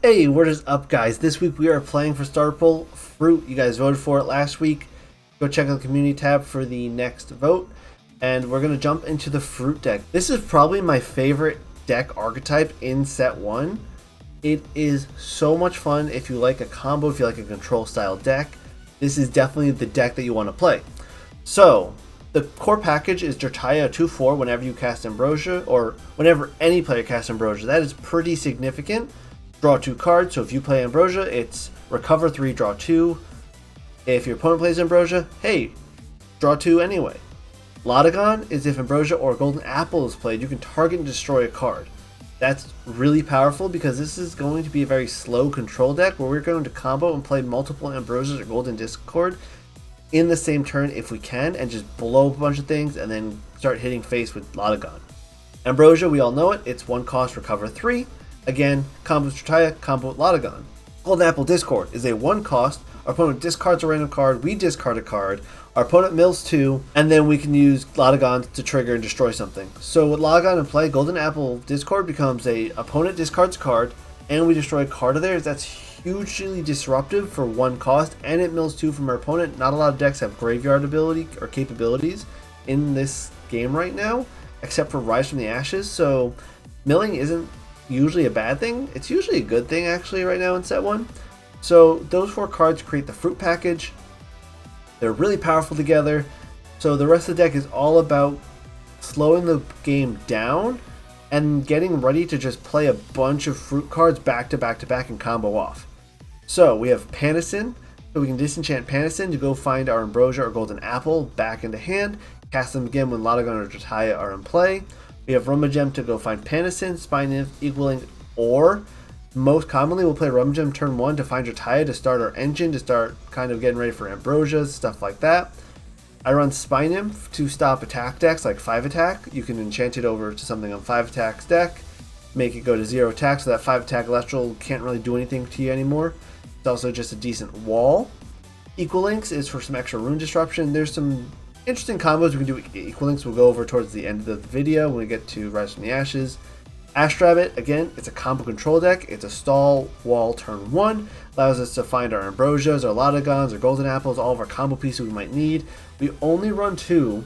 Hey, what is up, guys? This week we are playing for Starpoll Fruit. You guys voted for it last week. Go check out the community tab for the next vote. And we're going to jump into the Fruit deck. This is probably my favorite deck archetype in set 1. It is so much fun if you like a combo, if you like a control style deck. This is definitely the deck that you want to play. So, the core package is Jertaya 2/4 whenever you cast Ambrosia, or whenever any player casts Ambrosia. That is pretty significant. Draw 2 cards, so if you play Ambrosia, it's recover 3, draw 2. If your opponent plays Ambrosia, hey, draw 2 anyway. Lotagon is if Ambrosia or Golden Apple is played, you can target and destroy a card. That's really powerful because this is going to be a very slow control deck where we're going to combo and play multiple Ambrosias or Golden Discord in the same turn if we can, and just blow up a bunch of things and then start hitting face with Lotagon. Ambrosia, we all know it, it's 1 cost, recover 3. Again, combo with Jertaya, combo with Lotagon. Golden Apple Discord is a 1 cost. Our opponent discards a random card, we discard a card, our opponent mills 2, and then we can use Lotagon to trigger and destroy something. So with Lotagon in play, Golden Apple Discord becomes a opponent discards a card, and we destroy a card of theirs. That's hugely disruptive for 1 cost, and it mills 2 from our opponent. Not a lot of decks have graveyard ability or capabilities in this game right now, except for Rise from the Ashes, so milling isn't usually a bad thing. It's usually a good thing actually right now in set 1. So those 4 cards create the Fruit package. They're really powerful together. So the rest of the deck is all about slowing the game down and getting ready to just play a bunch of Fruit cards back to back to back and combo off. So we have Panacin, so we can disenchant Panacin to go find our Ambrosia or Golden Apple back into hand, cast them again when Lotagon or Jertaya are in play. We have Rummagem to go find Panacin, Spine Nymph, Equaling, or most commonly we'll play Rummagem turn 1 to find Jertaya to start our engine, to start kind of getting ready for Ambrosias, stuff like that. I run Spine Nymph to stop attack decks like 5 attack. You can enchant it over to something on 5 attack's deck, make it go to 0 attack, so that 5 attack Elestral can't really do anything to you anymore. It's also just a decent wall. Equalinks is for some extra rune disruption. There's some interesting combos we can do with Equalinks. We'll go over towards the end of the video when we get to Rise from the Ashes. Astrabbit, again, it's a combo control deck. It's a stall wall turn 1. Allows us to find our Ambrosias, our Lotagons, our Golden Apples, all of our combo pieces we might need. We only run 2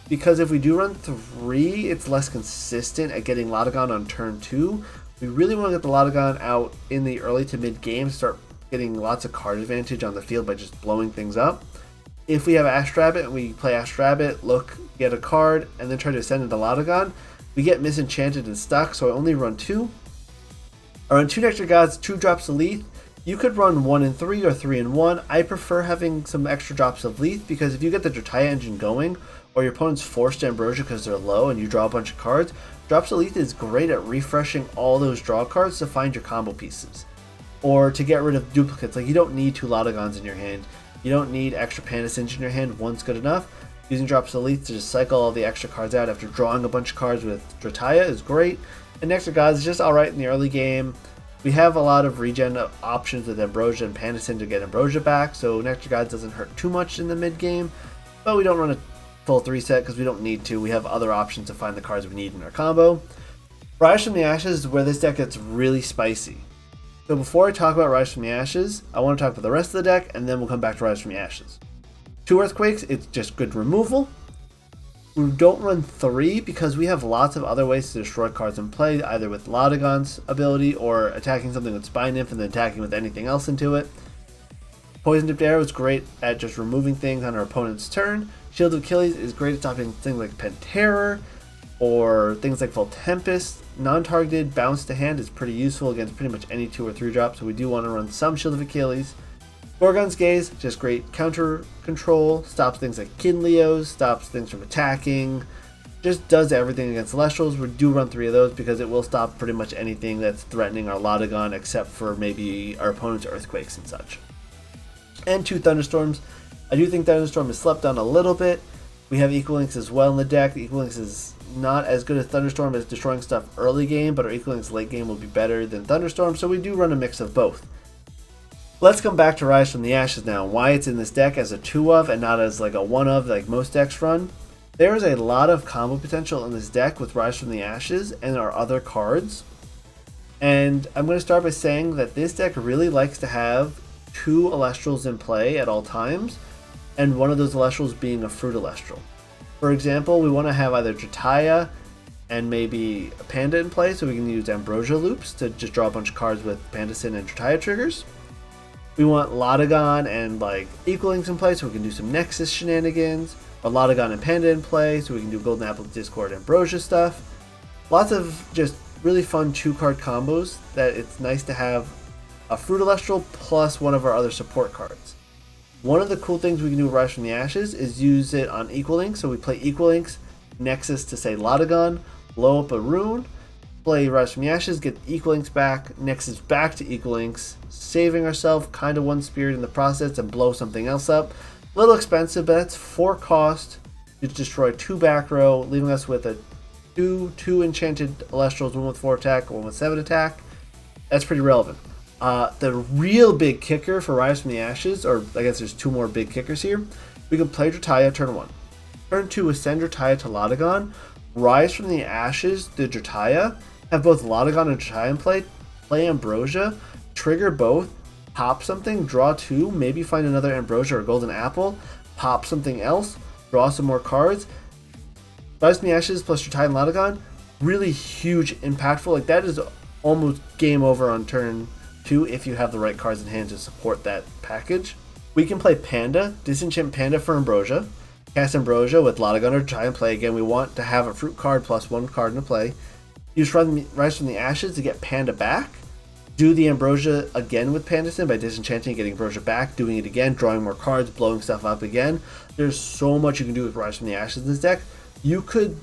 because if we do run 3, it's less consistent at getting Lotagon on turn 2. We really want to get the Lotagon out in the early to mid game, start getting lots of card advantage on the field by just blowing things up. If we have Astrabbit and we play Astrabbit, look, get a card, and then try to send it to Lotagon, we get misenchanted and stuck, so I only run 2. I run 2 Nectar Gods, 2 drops of Leaf. You could run 1 and 3 or 3 and 1. I prefer having some extra drops of Leaf because if you get the Jertaya engine going, or your opponent's forced to Ambrosia because they're low and you draw a bunch of cards, drops of Leaf is great at refreshing all those draw cards to find your combo pieces. Or to get rid of duplicates. Like, you don't need 2 Lotagons in your hand. You don't need extra Panacins in your hand, 1's good enough. Using drops of Leaf to just cycle all the extra cards out after drawing a bunch of cards with Jertaya is great. And Nectar Gods is just alright in the early game. We have a lot of regen options with Ambrosia and Panacin to get Ambrosia back, so Nectar Gods doesn't hurt too much in the mid game. But we don't run a full 3 set because we don't need to. We have other options to find the cards we need in our combo. Rise from the Ashes is where this deck gets really spicy. So before I talk about Rise from the Ashes, I want to talk about the rest of the deck, and then we'll come back to Rise from the Ashes. 2 Earthquakes, it's just good removal. We don't run 3 because we have lots of other ways to destroy cards in play, either with Lotagon's ability or attacking something with Spine Nymph and then attacking with anything else into it. Poison Tipped Arrow is great at just removing things on our opponent's turn. Shield of Achilles is great at stopping things like Pent or things like Full Tempest. Non-targeted bounce to hand is pretty useful against pretty much any 2 or 3 drops, so we do want to run some Shield of Achilles. Gorgon's Gaze, just great counter control, stops things like Kinleos, stops things from attacking, just does everything against Elestrals. We do run 3 of those because it will stop pretty much anything that's threatening our Lotagon except for maybe our opponent's Earthquakes and such. And 2 Thunderstorms. I do think Thunderstorm is slept on a little bit. We have Equalinks as well in the deck. The Equalinks is not as good as Thunderstorm as destroying stuff early game, but our Equalinks late game will be better than Thunderstorm, so we do run a mix of both. Let's come back to Rise from the Ashes now, why it's in this deck as a 2 of and not as like a 1 of like most decks run. There is a lot of combo potential in this deck with Rise from the Ashes and our other cards. And I'm going to start by saying that this deck really likes to have 2 Elestrals in play at all times, and one of those Elestrals being a Fruit Elestral. For example, we want to have either Jataya and maybe a Panda in play, so we can use Ambrosia loops to just draw a bunch of cards with Pandasin and Jataya triggers. We want Lotagon and like Equalings in play, so we can do some Nexus shenanigans. Or Lotagon and Panda in play, so we can do Golden Apple, Discord, Ambrosia stuff. Lots of just really fun 2-card combos that it's nice to have a Fruit Elestral plus one of our other support cards. One of the cool things we can do with Rise from the Ashes is use it on Equalings. So we play Equalings, Nexus to say Lotagon, blow up a rune, play Rise from the Ashes, get Equalings back, Nexus back to Equalings, saving ourselves kind of 1 spirit in the process and blow something else up. A little expensive, but that's 4 cost to destroy 2 back row, leaving us with a 2 enchanted Elestrals, 1 with 4 attack, 1 with 7 attack. That's pretty relevant. The real big kicker for Rise from the Ashes, or I guess there's 2 more big kickers here. We can play Jataya turn 1. Turn 2, ascend Jataya to Lotagon. Rise from the Ashes, the Jataya. Have both Lotagon and Jataya in play. Play Ambrosia. Trigger both. Pop something. Draw 2. Maybe find another Ambrosia or Golden Apple. Pop something else. Draw some more cards. Rise from the Ashes plus Jataya and Lotagon. Really huge, impactful. Like that is almost game over on turn 2 if you have the right cards in hand to support that package. We can play Panda, disenchant Panda for Ambrosia, cast Ambrosia with Lotagon or Jataya in play. Again, we want to have a fruit card plus 1 card in play. Use Rise from the Ashes to get Panda back. Do the Ambrosia again with Pandasin by disenchanting, getting Ambrosia back, doing it again, drawing more cards, blowing stuff up again. There's so much you can do with Rise from the Ashes in this deck. You could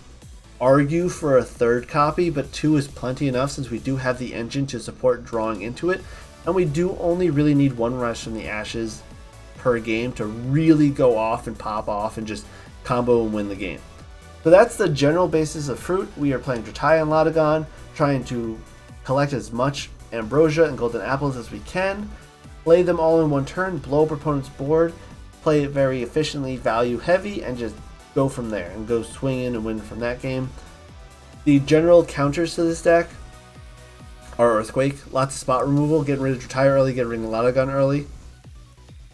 argue for a 3rd copy, but 2 is plenty enough since we do have the engine to support drawing into it, and we do only really need 1 Rise from the Ashes per game to really go off and pop off and just combo and win the game. So that's the general basis of Fruit. We are playing Jataya and Lotagon, trying to collect as much Ambrosia and Golden Apples as we can, play them all in 1 turn, blow up opponent's board, play it very efficiently, value heavy, and just go from there and go swing in and win from that game. The general counters to this deck are Earthquake, lots of spot removal, getting rid of Jataya early, getting rid of Lotagon early.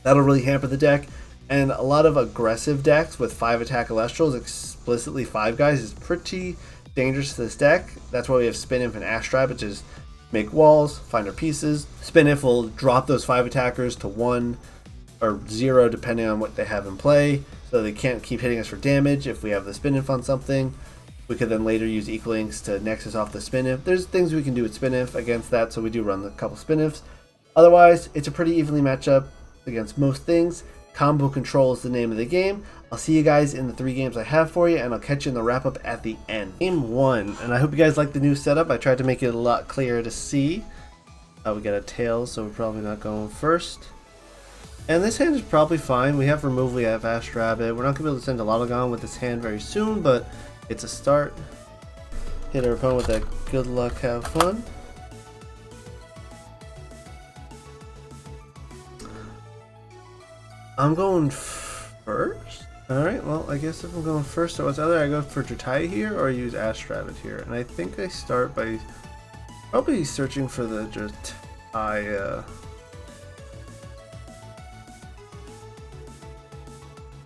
That'll really hamper the deck. And a lot of aggressive decks with 5 attack Elestrals, explicitly 5 guys, is pretty dangerous to this deck. That's why we have Spin-If and Astrap, which is make walls, find our pieces. Spin-If will drop those 5 attackers to 1 or 0 depending on what they have in play, so they can't keep hitting us for damage. If we have the Spin-If on something, we could then later use Equalings to Nexus off the Spin-If. There's things we can do with Spin-If against that, so we do run a couple Spin-Ifs. Otherwise, it's a pretty evenly matched up against most things. Combo control is the name of the game. I'll see you guys in the 3 games I have for you, and I'll catch you in the wrap up at the end. Game 1, and I hope you guys like the new setup. I tried to make it a lot clearer to see. We got a tail, so we're probably not going first. And this hand is probably fine. We have removal, we have Ash Rabbit. We're not going to be able to send a Lotagon with this hand very soon, but it's a start. Hit our opponent with that good luck, have fun. I'm going first? Alright, well, I guess if I'm going first, so it's either I go for Jataya here or I use Ash Rabbit here. And I think I start by probably searching for the Jataya.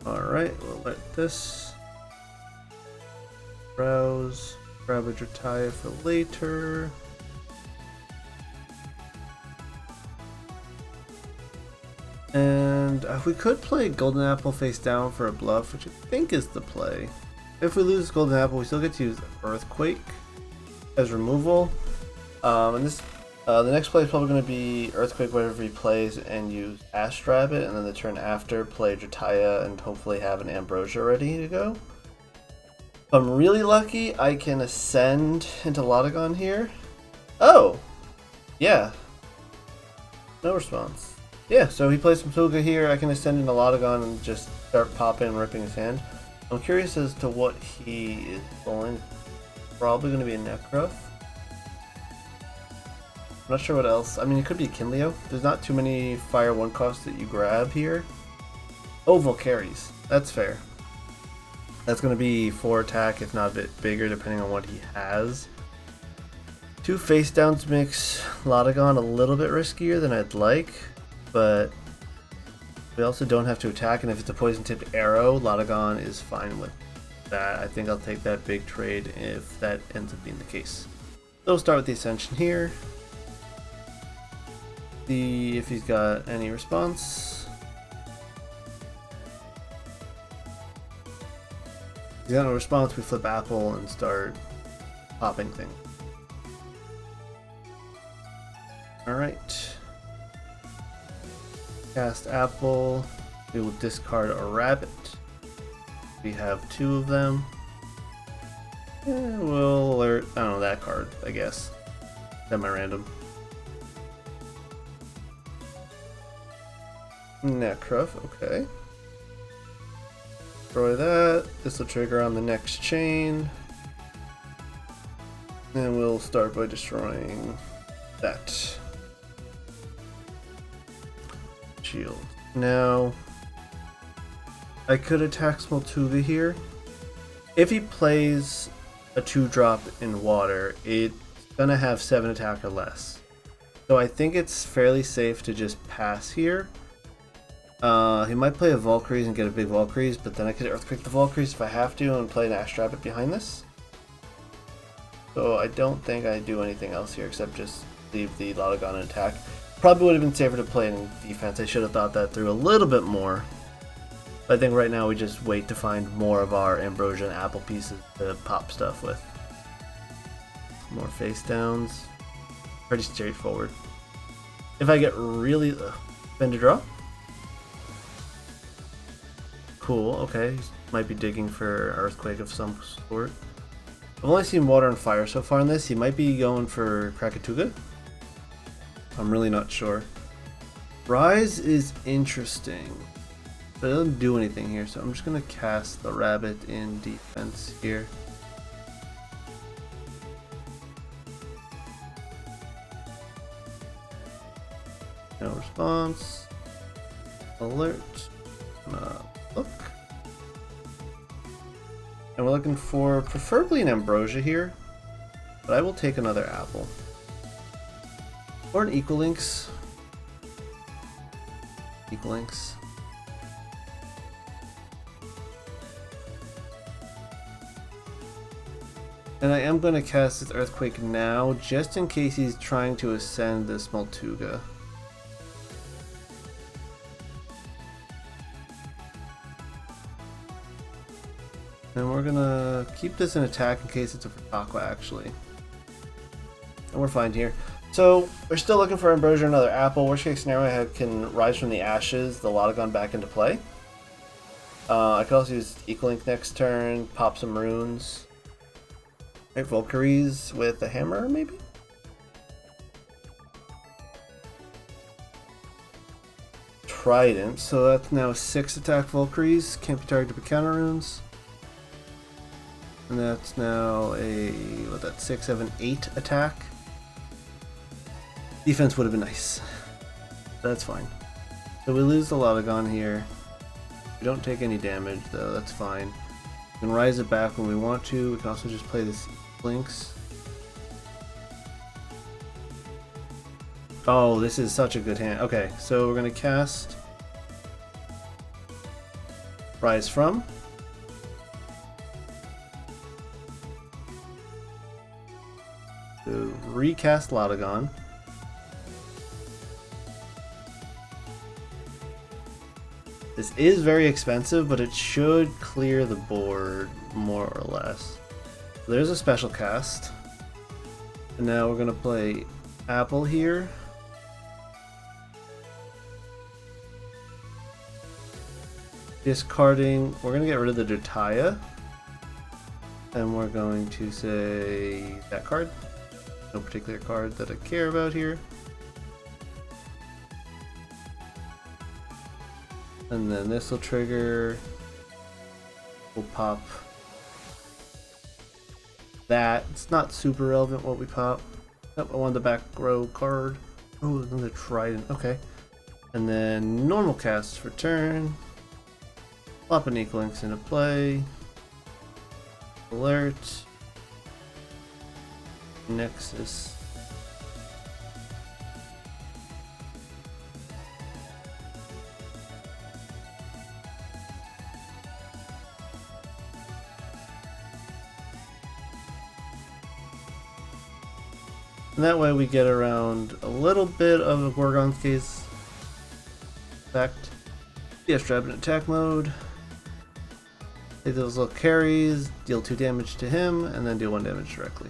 Alright, we'll let this browse, grab a Jataya for later. And we could play Golden Apple face down for a bluff, which I think is the play. If we lose Golden Apple, we still get to use Earthquake as removal. And this, the next play is probably going to be Earthquake whatever he plays and use Ash Rabbit, and then the turn after play Jataya and hopefully have an Ambrosia ready to go. If I'm really lucky, I can ascend into Lotagon here. Oh! Yeah. No response. Yeah, so he plays some Tulga here. I can ascend into Lotagon and just start popping and ripping his hand. I'm curious as to what he is pulling. Probably going to be a Necro. I'm not sure what else. I mean, it could be a Kinleo. There's not too many Fire 1 costs that you grab here. Oh, Volcaries. That's fair. That's going to be 4 attack, if not a bit bigger, depending on what he has. Two face downs makes Lotagon a little bit riskier than I'd like, but we also don't have to attack, and if it's a poison tipped arrow, Lotagon is fine with that. I think I'll take that big trade if that ends up being the case. So we'll start with the Ascension here. See if he's got any response. If he's got no response, we flip Apple and start popping things. Alright. Cast Apple. We will discard a rabbit. We have two of them. And we'll alert, I don't know, that card, I guess. Semi-random. Necruff, okay. Destroy that. This will trigger on the next chain. And we'll start by destroying that. Shield. Now, I could attack Smoltuga here. If he plays a 2-drop in water, it's gonna have 7 attack or less. So I think it's fairly safe to just pass here. He might play a Valkyries and get a big Valkyries, but then I could Earthquake the Valkyries if I have to and play an Ash Rabbit behind this. So I don't think I do anything else here except just leave the Lotagon in attack. Probably would have been safer to play in defense. I should have thought that through a little bit more. But I think right now we just wait to find more of our Ambrosia and Apple pieces to pop stuff with. More face downs. Pretty straightforward. If I get really... spin to draw? Cool, okay. Might be digging for Earthquake of some sort. I've only seen Water and Fire so far in this. He might be going for Krakatuga. I'm really not sure. Rise is interesting, but it doesn't do anything here, so I'm just going to cast the rabbit in defense here. No response. Alert. Look. And we're looking for preferably an Ambrosia here, but I will take another Apple. Or an Equalinx. Equalinx. And I am going to cast this Earthquake now, just in case he's trying to ascend this Smoltuga. And we're gonna keep this in attack in case it's a Aqua actually. And we're fine here. So we're still looking for Ambrosia, another Apple. Worst case scenario, I can rise from the ashes, the Lotagon back into play. I could also use Equalink next turn, pop some runes. Right, Valkyries with a hammer, maybe? Trident, so that's now 6 attack Valkyries, can't be targeted by counter runes. And that's now a, what, that 6, 7, 8 attack. Defense would have been nice. That's fine. So we lose the Lotagon here. We don't take any damage though, that's fine. We can rise it back when we want to. We can also just play this Lynx. Oh, this is such a good hand. Okay, so we're gonna cast Rise from. So recast Lotagon. This is very expensive, but it should clear the board more or less. There's a special cast. And now we're gonna play Apple here. Discarding, we're gonna get rid of the Dertaya. And we're going to say that card. No particular card that I care about here. And then this will trigger. We'll pop that. It's not super relevant what we pop. Nope, I want the back row card. Oh, another Trident. Okay. And then normal casts for turn. Plop an Equalinx into play. Alert. Nexus. And that way we get around a little bit of a Gorgon's Gaze effect. Yeah, strap in attack mode. Take those little carries, deal 2 damage to him, and then deal 1 damage directly.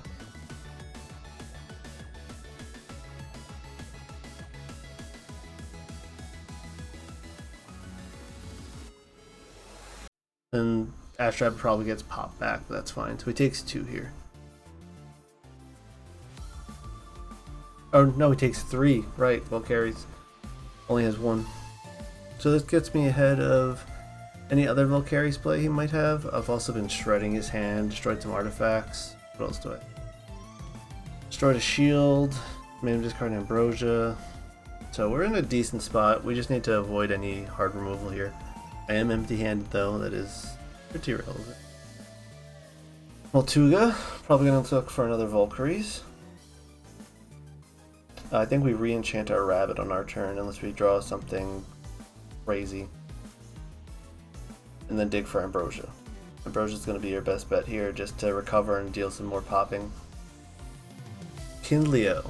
And Astrap probably gets popped back, but that's fine. So he takes 2 here. Oh no, he takes 3. Right, well carries. Only has 1. So this gets me ahead of any other Valkyrie's play he might have. I've also been shredding his hand, destroyed some artifacts. What else do I? Destroyed a shield, made him discard Ambrosia. So we're in a decent spot. We just need to avoid any hard removal here. I am empty-handed though, that is pretty relevant. Maltuga, probably going to look for another Valkyries. I think we re-enchant our rabbit on our turn unless we draw something crazy. And then dig for Ambrosia. Ambrosia's going to be your best bet here just to recover and deal some more popping. Kindleo.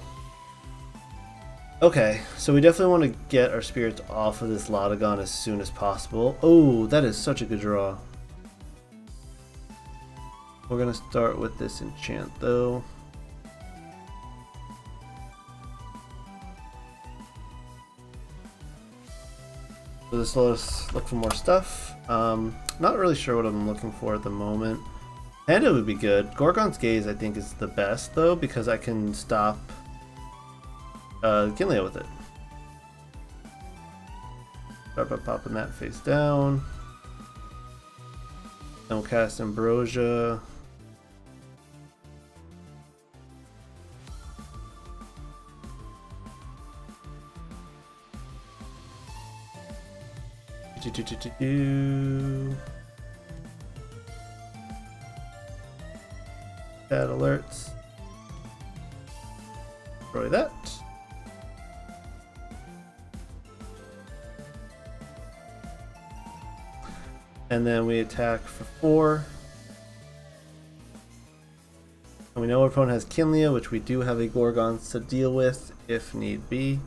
Okay, so we definitely want to get our spirits off of this Lotagon as soon as possible. Oh, that is such a good draw. We're going to start with this enchant though. So this will let us look for more stuff. Not really sure what I'm looking for at the moment. Panda would be good. Gorgon's Gaze I think is the best though because I can stop Kindleo with it. Start by popping that face down. Then we'll cast Ambrosia. That alerts. Destroy that. And then we attack for 4. And we know our opponent has Kindleo, which we do have a Gorgons to deal with if need be.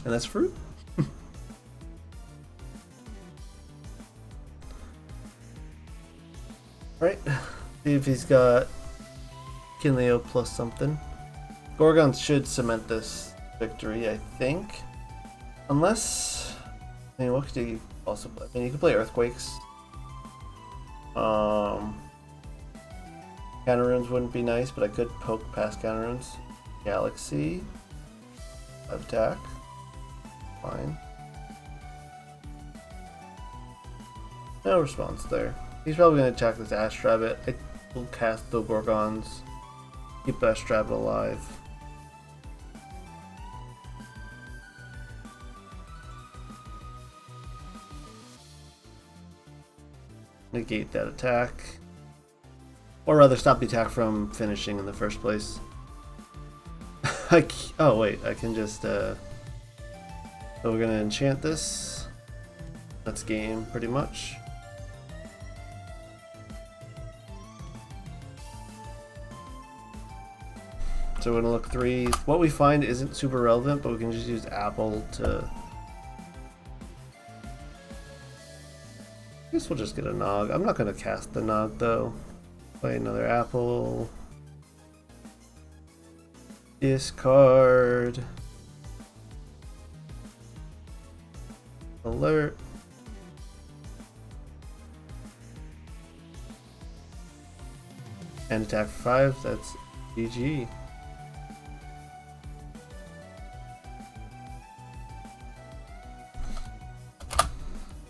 And that's fruit. Right, see if he's got Kindleo plus something. Gorgons should cement this victory, I think. Unless, I mean, what could he also play? I mean, you could play Earthquakes. Counter runes wouldn't be nice, but I could poke past counter runes. Galaxy. 5 attack. Fine. No response there. He's probably going to attack this Ash Rabbit. I will cast the Gorgons. Keep Ash Rabbit alive. Negate that attack. Or rather stop the attack from finishing in the first place. Oh wait, I can just so we're gonna enchant this. That's game pretty much. So we're gonna look 3. What we find isn't super relevant, but we can just use Apple to. I guess we'll just get a Nog. I'm not gonna cast the Nog though. Play another Apple. Discard. Alert. And attack for 5. That's GG.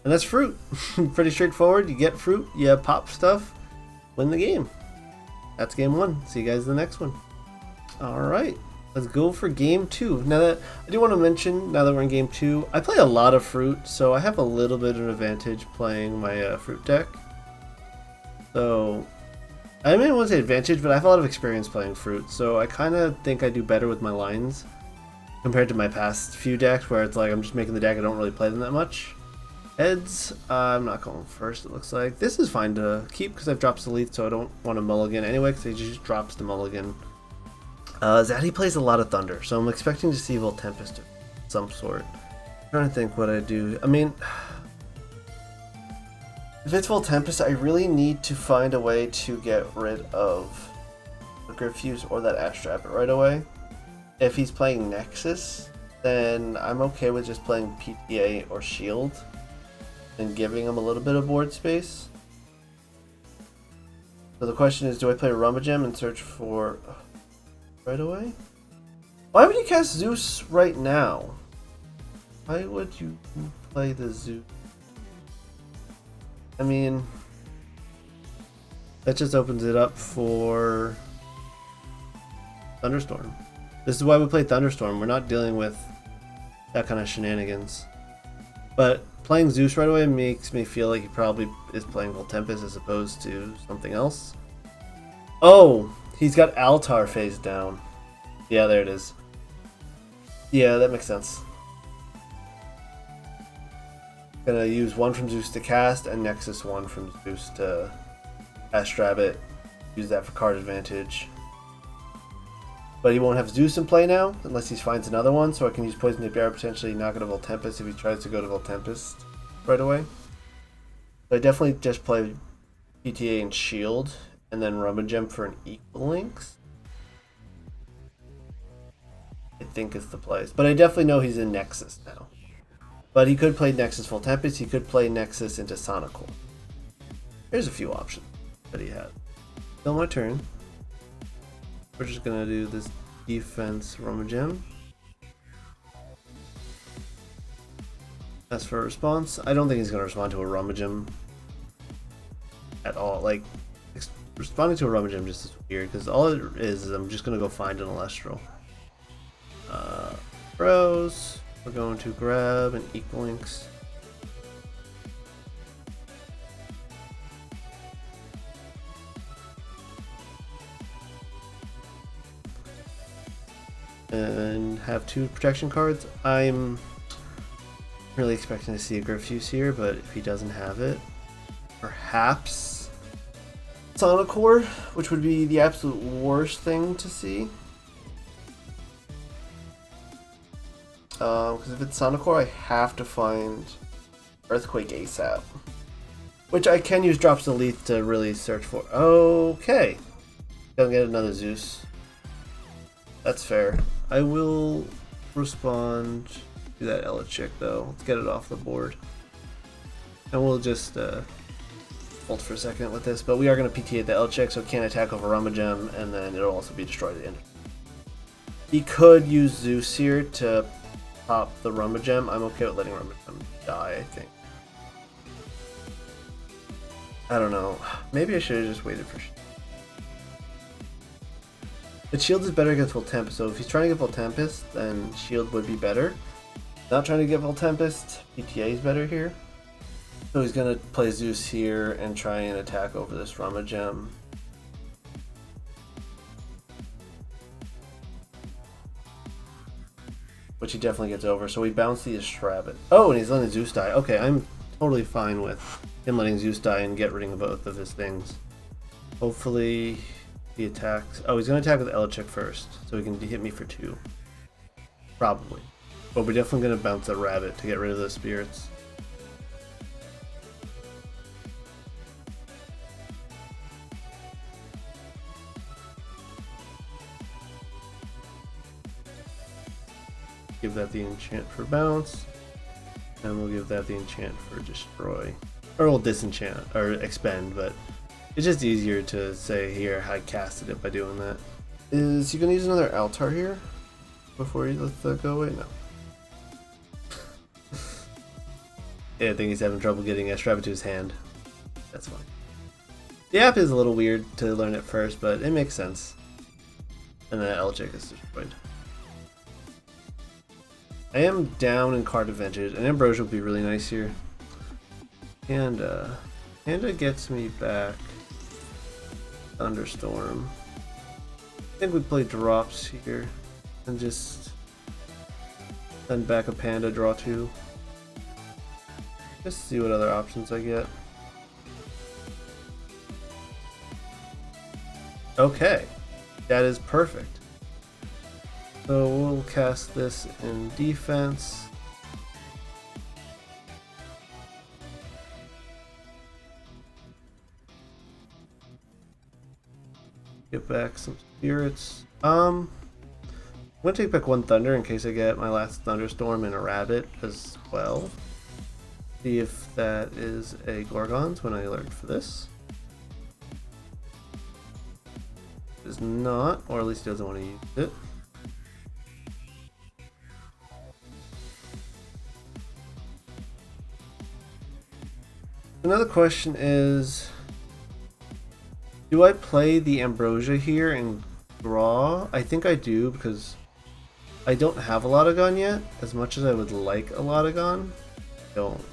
And that's fruit. Pretty straightforward. You get fruit, you pop stuff, win the game. That's game 1. See you guys in the next one. Alright, let's go for game 2. Now that I do want to mention, now that we're in game 2, I play a lot of fruit, so I have a little bit of an advantage playing my fruit deck. So, I mean, I wouldn't say advantage, but I have a lot of experience playing fruit, so I kind of think I do better with my lines compared to my past few decks where it's like I'm just making the deck, I don't really play them that much. Heads, I'm not going first, it looks like. This is fine to keep because I've dropped Selith, so I don't want to mulligan anyway because he just drops the mulligan. Zaddy plays a lot of Thunder, so I'm expecting to see Volt Tempest of some sort. I'm trying to think what I do. I mean, if it's Volt Tempest, I really need to find a way to get rid of the Grifuse or that Ash Rabbit right away. If he's playing Nexus, then I'm okay with just playing PTA or Shield and giving him a little bit of board space. So the question is, do I play Rummagem and search for right away? Why would you cast Zeus right now? Why would you play the Zeus? I mean, that just opens it up for Thunderstorm. This is why we play Thunderstorm. We're not dealing with that kind of shenanigans. But playing Zeus right away makes me feel like he probably is playing Volt Tempest as opposed to something else. Oh, he's got Altar phase down. Yeah, there it is. Yeah, that makes sense. Gonna use one from Zeus to cast and Nexus one from Zeus to Ash Rabbit. Use that for card advantage. But he won't have Zeus in play now, unless he finds another one, so I can use Poison to Bear, potentially knock it to Volt Tempest if he tries to go to Volt Tempest right away. But I definitely just play PTA and Shield, and then Rummagem for an Equal Links. I think is the plays. But I definitely know he's in Nexus now. But he could play Nexus Volt Tempest, he could play Nexus into Sonical. There's a few options that he had. Still my turn. We're just gonna do this defense Rummagem. As for a response, I don't think he's gonna respond to a Rummagem at all. Like, responding to a Rummagem just is weird because all it is I'm just gonna go find an Elestral. Bros, we're going to grab an Equal Links. And have two protection cards. I'm really expecting to see a Grifuse here, but if he doesn't have it, perhaps Sonicore, which would be the absolute worst thing to see. Because if it's Sonicore, I have to find Earthquake ASAP, which I can use Drops Elite to really search for. Okay, don't get another Zeus. That's fair. I will respond to that Elechick though. Let's get it off the board. And we'll just hold for a second with this, but we are going to PTA the Elechick, so it can't attack over Rummagem, and then it'll also be destroyed at the end. He could use Zeus here to pop the Rummagem. I'm okay with letting Rummagem die, I think. I don't know. Maybe I should have just waited for But Shield is better against Volt Tempest, so if he's trying to get Volt Tempest, then Shield would be better. Not trying to get Volt Tempest, PTA is better here. So he's going to play Zeus here and try and attack over this Rummagem. Which he definitely gets over, so we bounce the Rabbit. Oh, and he's letting Zeus die. Okay, I'm totally fine with him letting Zeus die and get rid of both of his things. Hopefully he attacks. Oh, he's going to attack with Elechick first, so he can hit me for 2. Probably. But we're definitely going to bounce a Rabbit to get rid of those spirits. Give that the enchant for bounce, and we'll give that the enchant for destroy. Or we'll disenchant, or expend, but it's just easier to say here I casted it by doing that. Is he going to use another Altar here before he lets that go away? No. Yeah, I think he's having trouble getting a Rabbit to his hand. That's fine. The app is a little weird to learn at first, but it makes sense. And then Elechick is destroyed. I am down in card advantage, and Ambrosia would be really nice here. And Panda gets me back Thunderstorm. I think we play drops here and just send back a Panda, draw 2. Just see what other options I get. Okay, that is perfect. So we'll cast this in defense. Get back some spirits. I'm gonna take back one thunder in case I get my last thunderstorm and a rabbit as well. See if that is a Gorgons when I alert for this. It is not, or at least he doesn't want to use it. Another question is, do I play the Ambrosia here and draw? I think I do because I don't have a lot of gun yet, as much as I would like a lot of gun. I don't.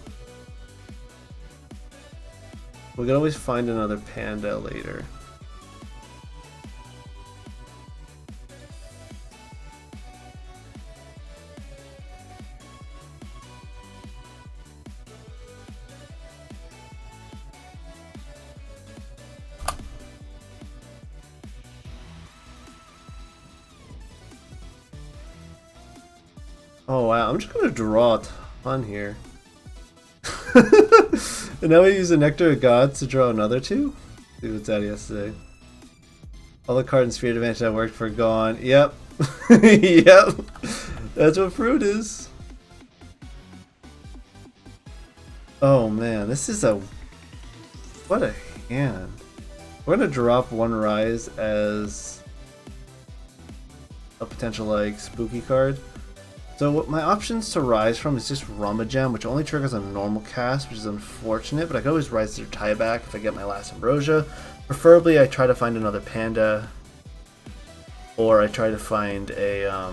We can always find another panda later. Oh wow, I'm just gonna draw a ton here. And now we use the Nectar of Gods to draw another two? See what's out yesterday. All the card and spirit advantage that worked for gone. Yep. Yep. That's what fruit is. Oh man, this is a... What a hand. We're gonna drop one Rise as a potential like spooky card. So my options to rise from is just Rummagem, which only triggers on a normal cast, which is unfortunate, but I can always rise through Tieback if I get my last Ambrosia. Preferably I try to find another panda, or I try to find a,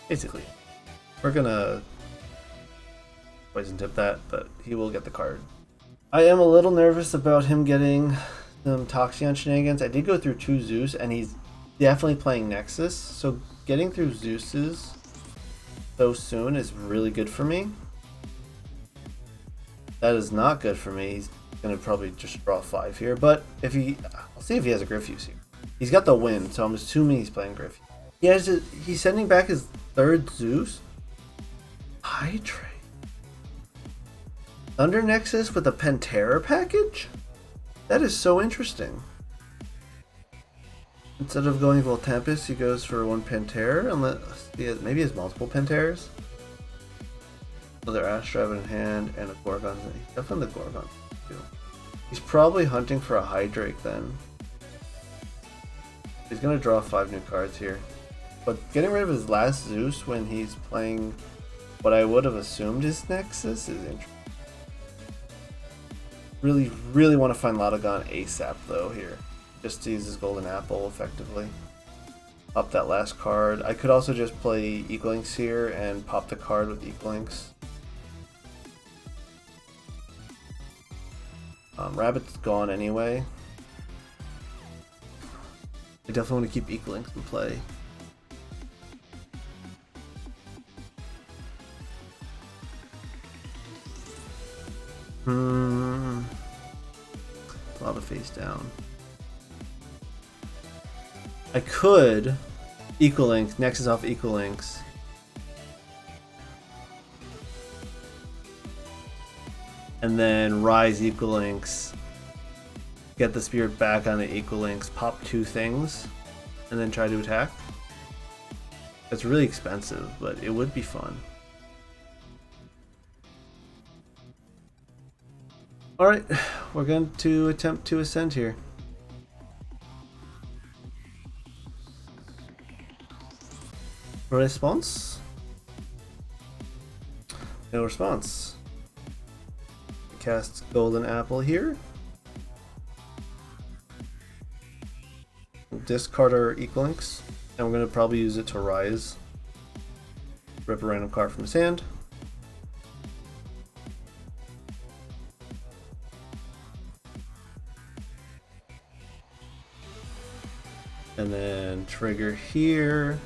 basically, we're gonna poison tip that, but he will get the card. I am a little nervous about him getting some Toxion shenanigans. I did go through 2 Zeus, and he's definitely playing Nexus, so getting through Zeus's so soon is really good for me. That is not good for me. He's gonna probably just draw 5 here, but if he, I'll see if he has a Griffuse here. He's got the win, so I'm assuming he's playing Griffuse. He's sending back his 3rd Zeus. Hydrate. Thunder Nexus with a Pantera package? That is so interesting. Instead of going Voltempest, he goes for 1 Pantera, unless maybe he has multiple Panteras. Another Astrav in hand and a Gorgon. He's definitely the Gorgon too. He's probably hunting for a Hydrake then. He's gonna draw 5 new cards here. But getting rid of his last Zeus when he's playing what I would have assumed is Nexus is interesting. Really want to find Latagon ASAP though here. Just to use his golden apple effectively. Pop that last card. I could also just play Equalinks here and pop the card with Equalinks. Rabbit's gone anyway. I definitely want to keep Equalinks in play. Lava face down. I could Equalinks, Nexus off Equalinks. And then Rise Equalinks. Get the spirit back on the Equalinks, pop 2 things, and then try to attack. It's really expensive, but it would be fun. Alright, we're going to attempt to ascend here. Response? No response. Cast Golden Apple here. Discard our Equalinks, and we're going to probably use it to rise. Rip a random card from his hand. And then trigger here.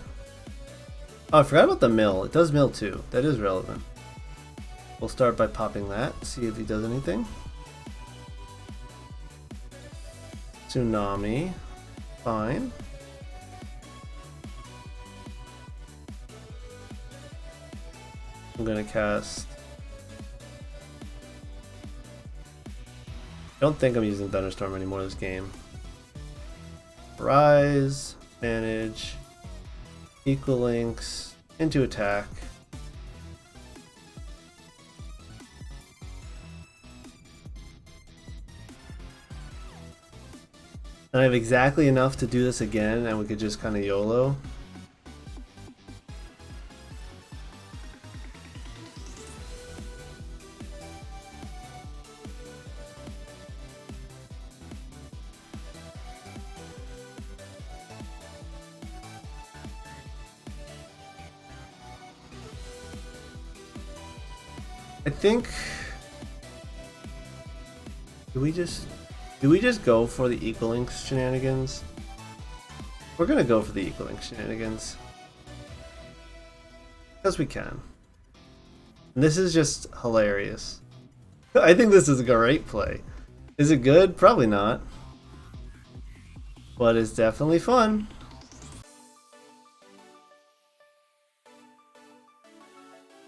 Oh, I forgot about the mill. It does mill too. That is relevant. We'll start by popping that, see if he does anything. Tsunami, fine. I'm gonna cast. I don't think I'm using Thunderstorm anymore this game. Rise, manage, equal links, into attack. And I have exactly enough to do this again, and we could just kind of YOLO. I think. Do we just go for the equal links shenanigans? We're gonna go for the equal links shenanigans. Because we can. And this is just hilarious. I think this is a great play. Is it good? Probably not. But it's definitely fun.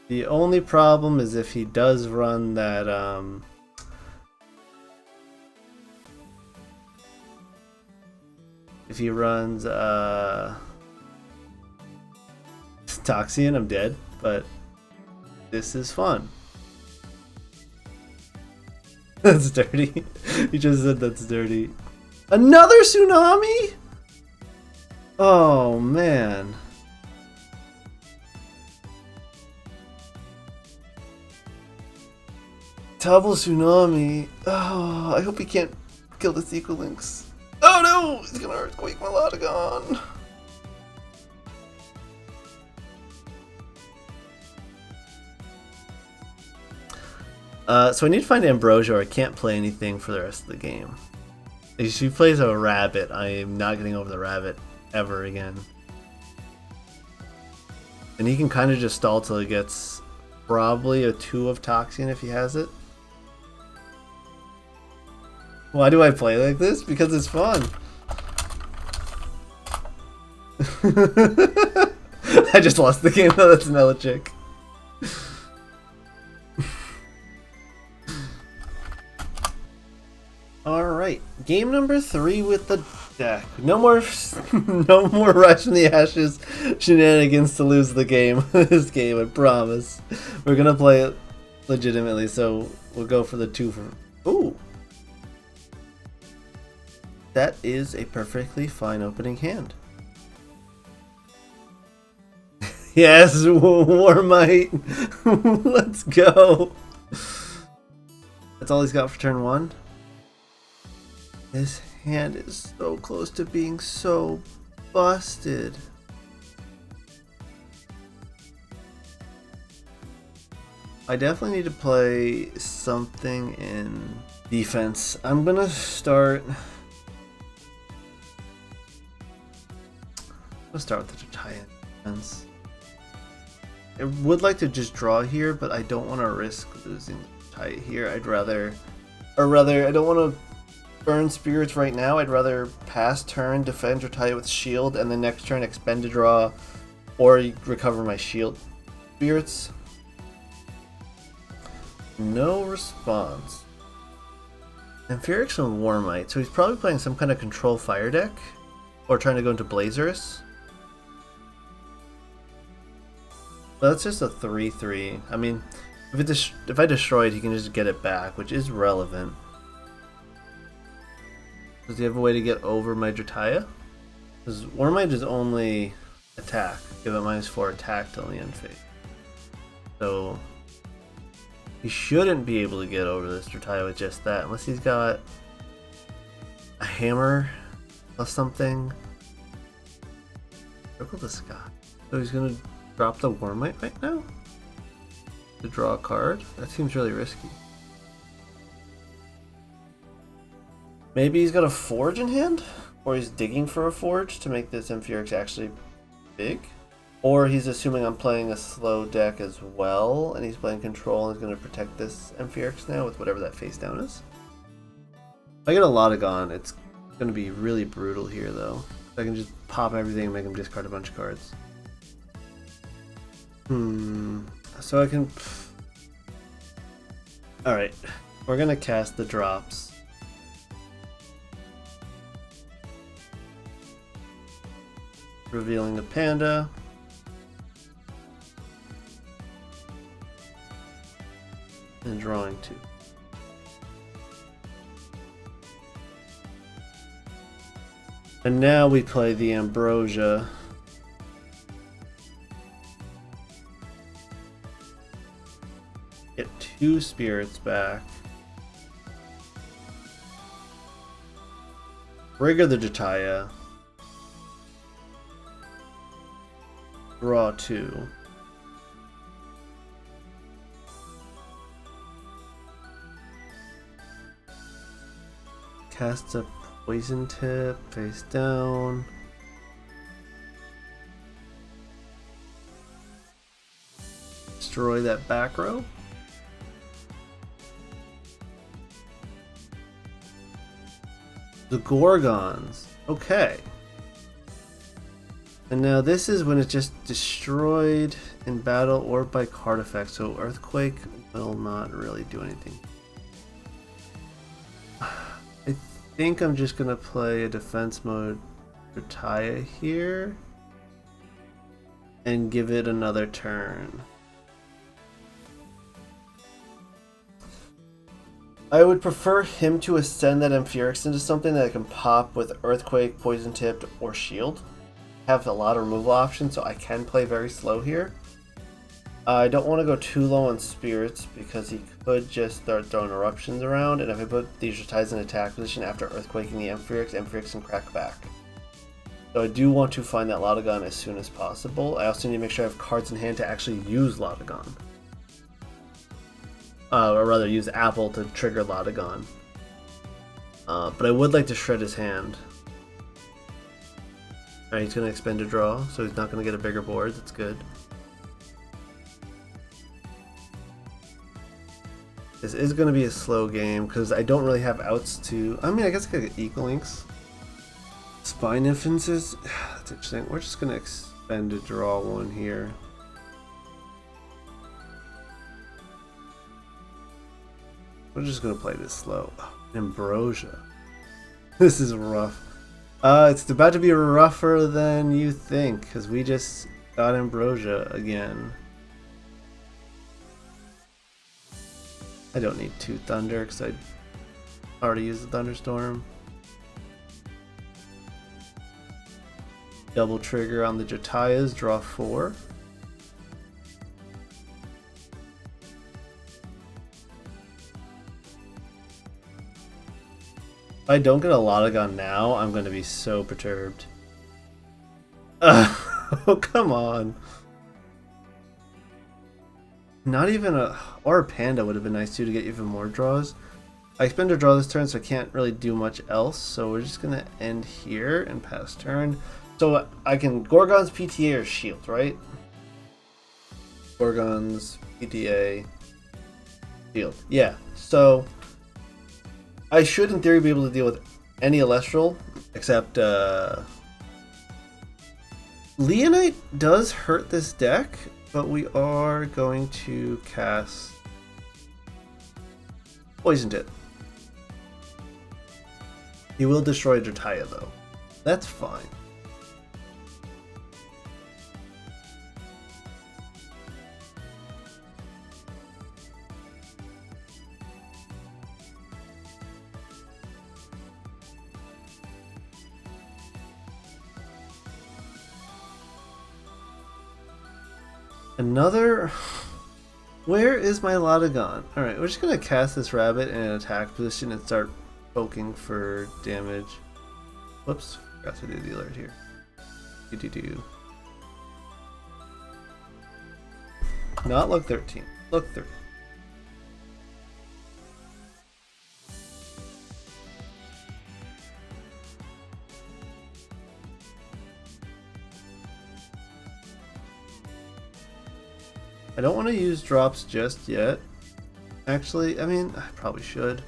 The only problem is if he does run that, if he runs, Toxian, I'm dead, but this is fun. That's dirty. You just said that's dirty. Another tsunami? Oh, man. Double tsunami. Oh, I hope he can't kill this equal links. Oh no! He's gonna earthquake Melodigon. So I need to find Ambrosia or I can't play anything for the rest of the game. If she plays a rabbit, I am not getting over the rabbit ever again. And he can kind of just stall till he gets probably a 2 of Toxian if he has it. Why do I play like this? Because it's fun. I just lost the game though, that's an Elechick. Alright, game number 3 with the deck. No more Rise from the Ashes shenanigans to lose the game. This game, I promise. We're gonna play it legitimately, so we'll go for the 2 for... Ooh! That is a perfectly fine opening hand. Yes, Warmite! Let's go! That's all he's got for turn 1. This hand is so close to being so busted. I definitely need to play something in defense. I'm gonna start... Let's start with the Giant defense. I would like to just draw here, but I don't want to risk losing the Giant here. I don't want to burn spirits right now. I'd rather pass turn, defend Giant with shield, and the next turn expend to draw, or recover my shield spirits. No response. Amphirex and Warmite, so he's probably playing some kind of control fire deck, or trying to go into Blazerous. That's just a 3/3. I mean, if I destroy it, he can just get it back, which is relevant. Does he have a way to get over my Drataya? Because Warmite is only attack. Give it -4 attack till the end phase. So he shouldn't be able to get over this Drataya with just that, unless he's got a hammer or something. Circle the sky. So he's gonna drop the Warmite right now to draw a card? That seems really risky. Maybe he's got a Forge in hand? Or he's digging for a Forge to make this Amphirex actually big? Or he's assuming I'm playing a slow deck as well, and he's playing control and is going to protect this Amphiorix now with whatever that face down is. If I get a Lotagon, it's going to be really brutal here though. I can just pop everything and make him discard a bunch of cards. So I can... Alright, we're going to cast the drops. Revealing the Panda. And drawing 2. And now we play the Ambrosia. Get 2 spirits back. Trigger the Jataya. Draw 2. Cast a Poison Tip, face down. Destroy that back row. The Gorgons. Okay. And now this is when it's just destroyed in battle or by card effect, so Earthquake will not really do anything. I think I'm just gonna play a defense mode Retire here and give it another turn. I would prefer him to ascend that Amphiorix into something that I can pop with Earthquake, Poison Tipped, or Shield. Have a lot of removal options, so I can play very slow here. I don't want to go too low on spirits because he could just start throwing eruptions around, and if I put these Jatayas in attack position after Earthquaking the Amphiorix can crack back. So I do want to find that Lotagon as soon as possible. I also need to make sure I have cards in hand to actually use Lotagon. Or rather use Apple to trigger Lotagon. But I would like to shred his hand. Alright, he's going to expend a draw, so he's not going to get a bigger board. That's good. This is going to be a slow game because I don't really have outs to... I mean, I guess I could get Equal Links. Spine Infances. That's interesting. We're just going to expend a draw 1 here. We're just going to play this slow. Ambrosia. This is rough. It's about to be rougher than you think because we just got Ambrosia again. I don't need 2 Thunder because I already used the Thunderstorm. Double trigger on the Jatayas, draw 4. If I don't get a Lotagon now, I'm going to be so perturbed. Oh, come on. Not even a... Or a Panda would have been nice too to get even more draws. I expend a draw this turn, so I can't really do much else. So we're just going to end here and pass turn. So I can Gorgon's PTA or Shield, right? Gorgon's PTA, Shield. Yeah, so... I should, in theory, be able to deal with any Elestral, except Leonite does hurt this deck, but we are going to cast Poison Tip. He will destroy Jataya, though. That's fine. Another... Where is my Lotagon? Alright, we're just going to cast this rabbit in an attack position and start poking for damage. Whoops, forgot to do the alert here. Not look 13. Look 13. I don't want to use drops just yet. Actually, I mean, I probably should.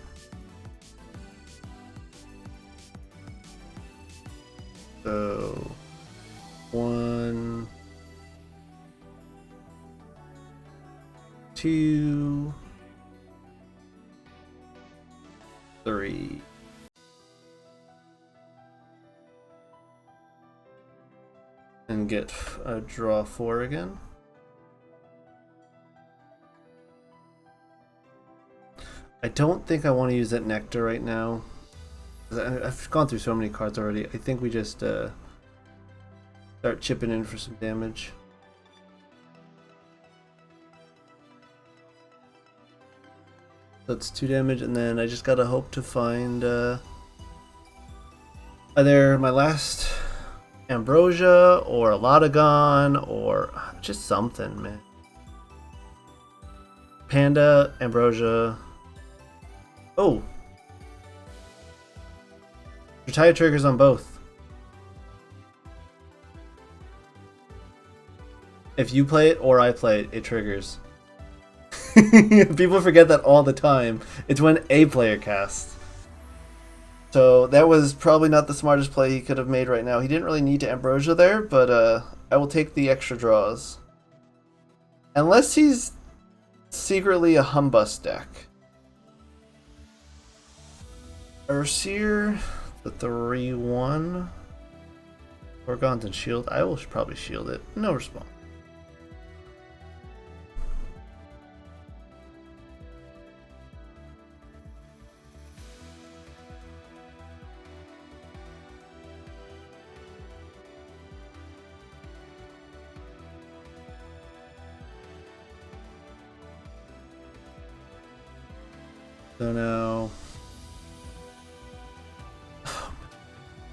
So, 1, 2, 3. And get a draw 4 again. I don't think I want to use that Nectar right now. I've gone through so many cards already. I think we just start chipping in for some damage. That's 2 damage, and then I just gotta hope to find either my last Ambrosia or a Lotagon or just something, man. Panda, Ambrosia. Oh! Retire triggers on both. If you play it or I play it, it triggers. People forget that all the time. It's when a player casts. So that was probably not the smartest play he could have made right now. He didn't really need to Ambrosia there, but I will take the extra draws. Unless he's secretly a Humbus deck. Urseer, the 3/1. Gorgons and shield. I will probably shield it. No response. So now,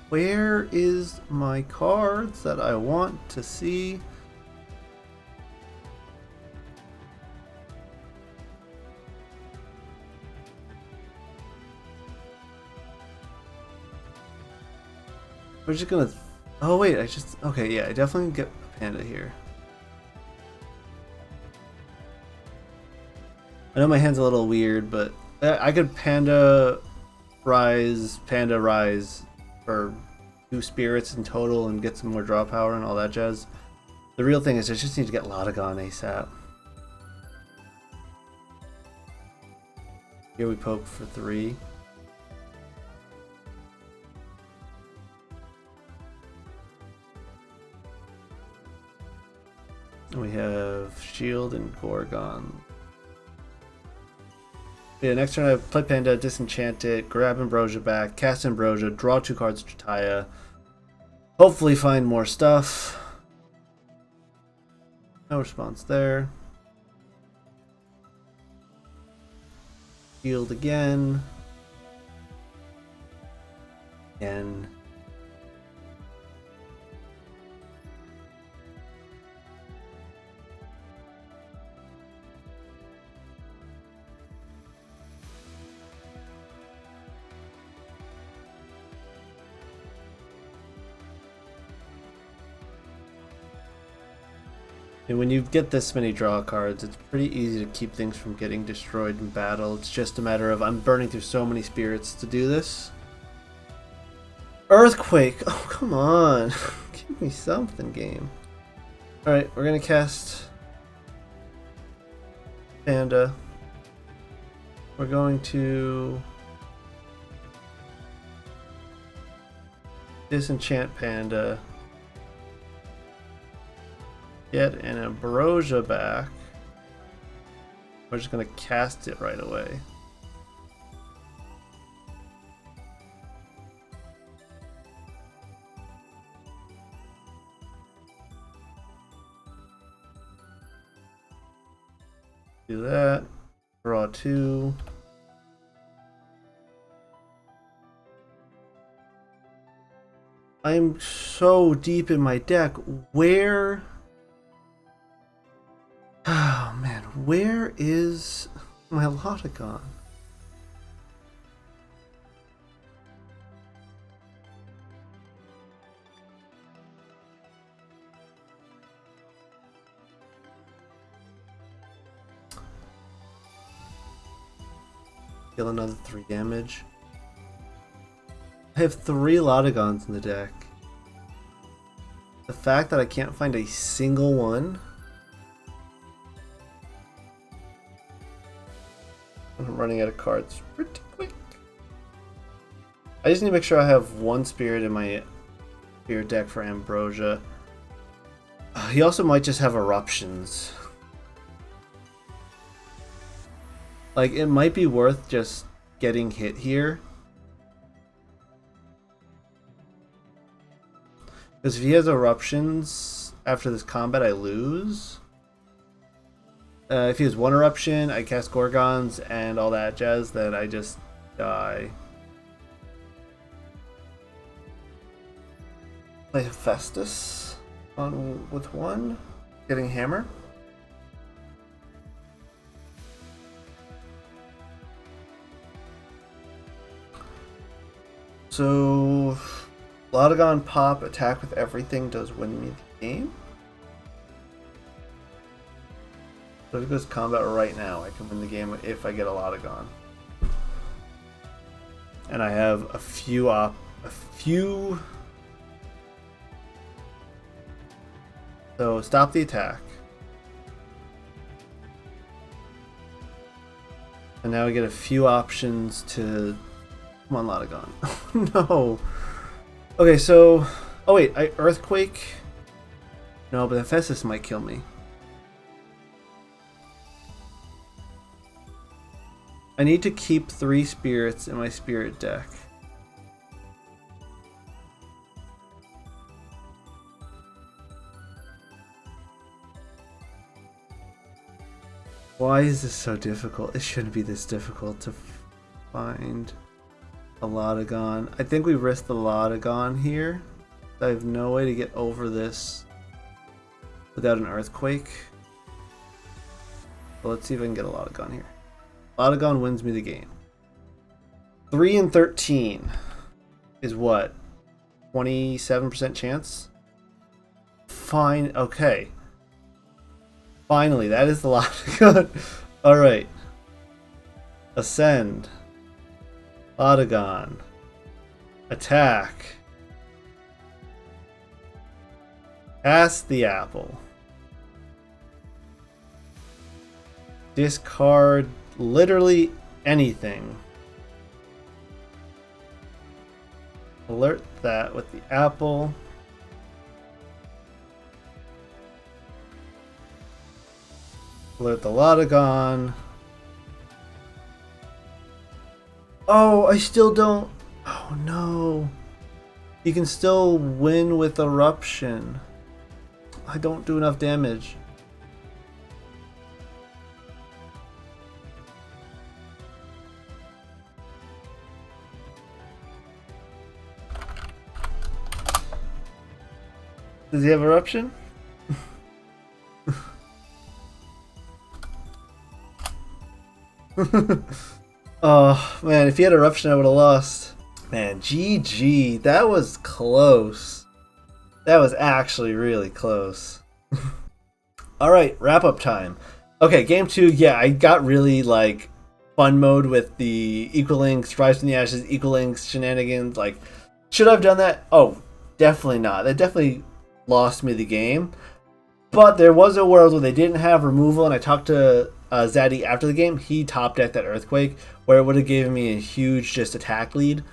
where is my cards that I want to see? We're just gonna, oh wait, okay, yeah, I definitely get a Panda here. I know my hand's a little weird, but I could Panda Rise for 2 spirits in total and get some more draw power and all that jazz. The real thing is I just need to get Lotagon ASAP. Here we poke for 3. And we have Shield and Gorgon. Yeah, next turn I play Panda, disenchant it, grab Ambrosia back, cast Ambrosia, draw 2 cards to Jataya. Hopefully find more stuff. No response there. Shield again. Again. And when you get this many draw cards, it's pretty easy to keep things from getting destroyed in battle. It's just a matter of I'm burning through so many spirits to do this. Earthquake! Oh, come on. Give me something, game. Alright, we're gonna cast Panda. We're going to disenchant Panda. Get an Ambrosia back. We're just gonna cast it right away. Do that. Draw 2. I'm so deep in my deck. Where? Oh man, where is my Lotagon? Deal another 3 damage. I have 3 Lodogons in the deck. The fact that I can't find a single one. I'm running out of cards pretty quick. I just need to make sure I have 1 spirit in my spirit deck for Ambrosia. He also might just have eruptions. Like, it might be worth just getting hit here. Because if he has eruptions after this combat, I lose. If he has 1 eruption, I cast Gorgons and all that jazz, then I just die. Play Hephaestus on with 1, getting hammer. So, Lodogon pop, attack with everything does win me the game. So if it goes combat right now, I can win the game if I get a Lodogon. And I have a few. So stop the attack. And now we get a few options to. Come on, Lodogon. No. Okay, so. Oh wait, I Earthquake. No, but Hephaestus might kill me. I need to keep 3 spirits in my spirit deck. Why is this so difficult? It shouldn't be this difficult to find a Lodogon. I think we risked the Lodogon here. I have no way to get over this without an Earthquake. But let's see if I can get a Lodogon here. Lodogon wins me the game. 3 and 13 is what? 27% chance? Fine. Okay. Finally, that is the Lodogon. Alright. Ascend. Lodogon. Attack. Cast the apple. Discard literally anything. Alert that with the apple. Alert the Lodogon. Oh, I still don't. Oh no. You can still win with Eruption. I don't do enough damage. Does he have Eruption? Oh man, if he had Eruption I would have lost. Man, GG. That was close. That was actually really close. Alright, wrap up time. Okay, game 2, yeah, I got really like fun mode with the Equal Links, Rise from the Ashes, Equal Links shenanigans. Like, should I have done that? Oh, definitely not. That definitely lost me the game. But there was a world where they didn't have removal, and I talked to Zaddy after the game. He top decked that Earthquake, where it would have given me a huge just attack lead.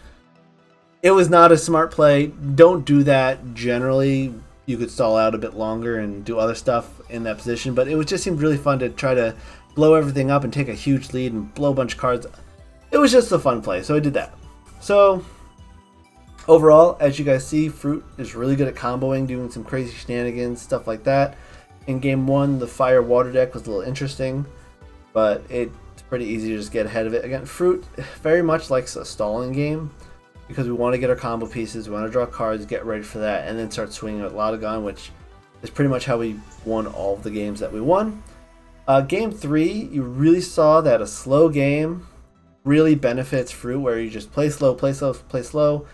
It was not a smart play. Don't do that generally. You could stall out a bit longer and do other stuff in that position, but it just seemed really fun to try to blow everything up and take a huge lead and blow a bunch of cards. It was just a fun play, so I did that. So overall, as you guys see, Fruit is really good at comboing, doing some crazy shenanigans, stuff like that. In game 1, the Fire Water deck was a little interesting, but it's pretty easy to just get ahead of it. Again, Fruit very much likes a stalling game, because we want to get our combo pieces, we want to draw cards, get ready for that, and then start swinging with Lodogon, which is pretty much how we won all of the games that we won. Game 3, you really saw that a slow game really benefits Fruit, where you just play slow, play slow, play slow,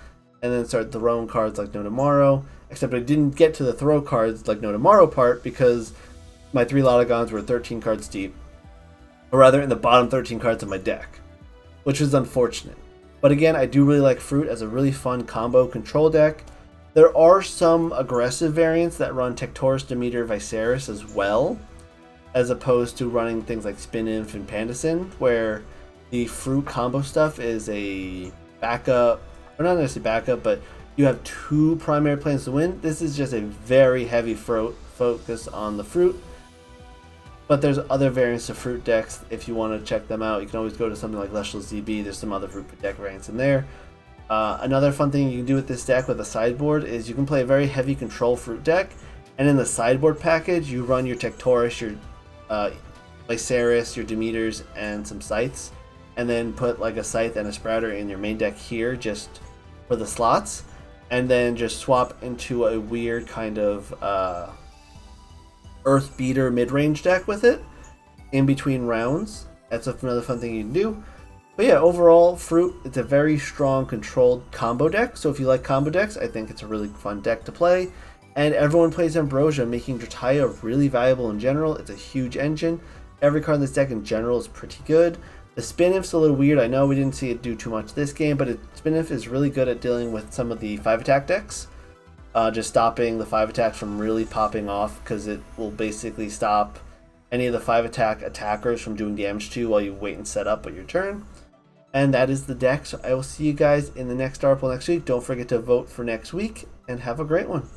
and then start throwing cards like No Tomorrow. Except I didn't get to the throw cards like No Tomorrow part because my 3 Lodogons were 13 cards deep, or rather in the bottom 13 cards of my deck. which was unfortunate. But again, I do really like Fruit as a really fun combo control deck. There are some aggressive variants that run Tectorus, Demeter, Viserys as well, as opposed to running things like Spin Inf and Pandison, where the Fruit combo stuff is a backup, or not necessarily backup, but you have 2 primary plans to win. This is just a very heavy focus on the Fruit. But there's other variants of Fruit decks. If you want to check them out, you can always go to something like Elestrals DB. There's some other Fruit deck variants in there. Another fun thing you can do with this deck with a sideboard is you can play a very heavy control Fruit deck, and in the sideboard package you run your Tectorus, your Viserys, your Demeters, and some Scythes, and then put like a Scythe and a Sprouter in your main deck here just for the slots, and then just swap into a weird kind of Earth Beater mid-range deck with it in between rounds. That's another fun thing you can do. But yeah, overall, Fruit, it's a very strong controlled combo deck. So if you like combo decks, I think it's a really fun deck to play. And everyone plays Ambrosia, making Drataya really valuable in general. It's a huge engine. Every card in this deck in general is pretty good. The Spin-Inf's a little weird. I know we didn't see it do too much this game, but Spin-Inf is really good at dealing with some of the 5-attack decks. Just stopping the 5-attack from really popping off, because it will basically stop any of the 5-attack attackers from doing damage to you while you wait and set up at your turn. And that is the deck. So I will see you guys in the next Starpoll next week. Don't forget to vote for next week, and have a great one.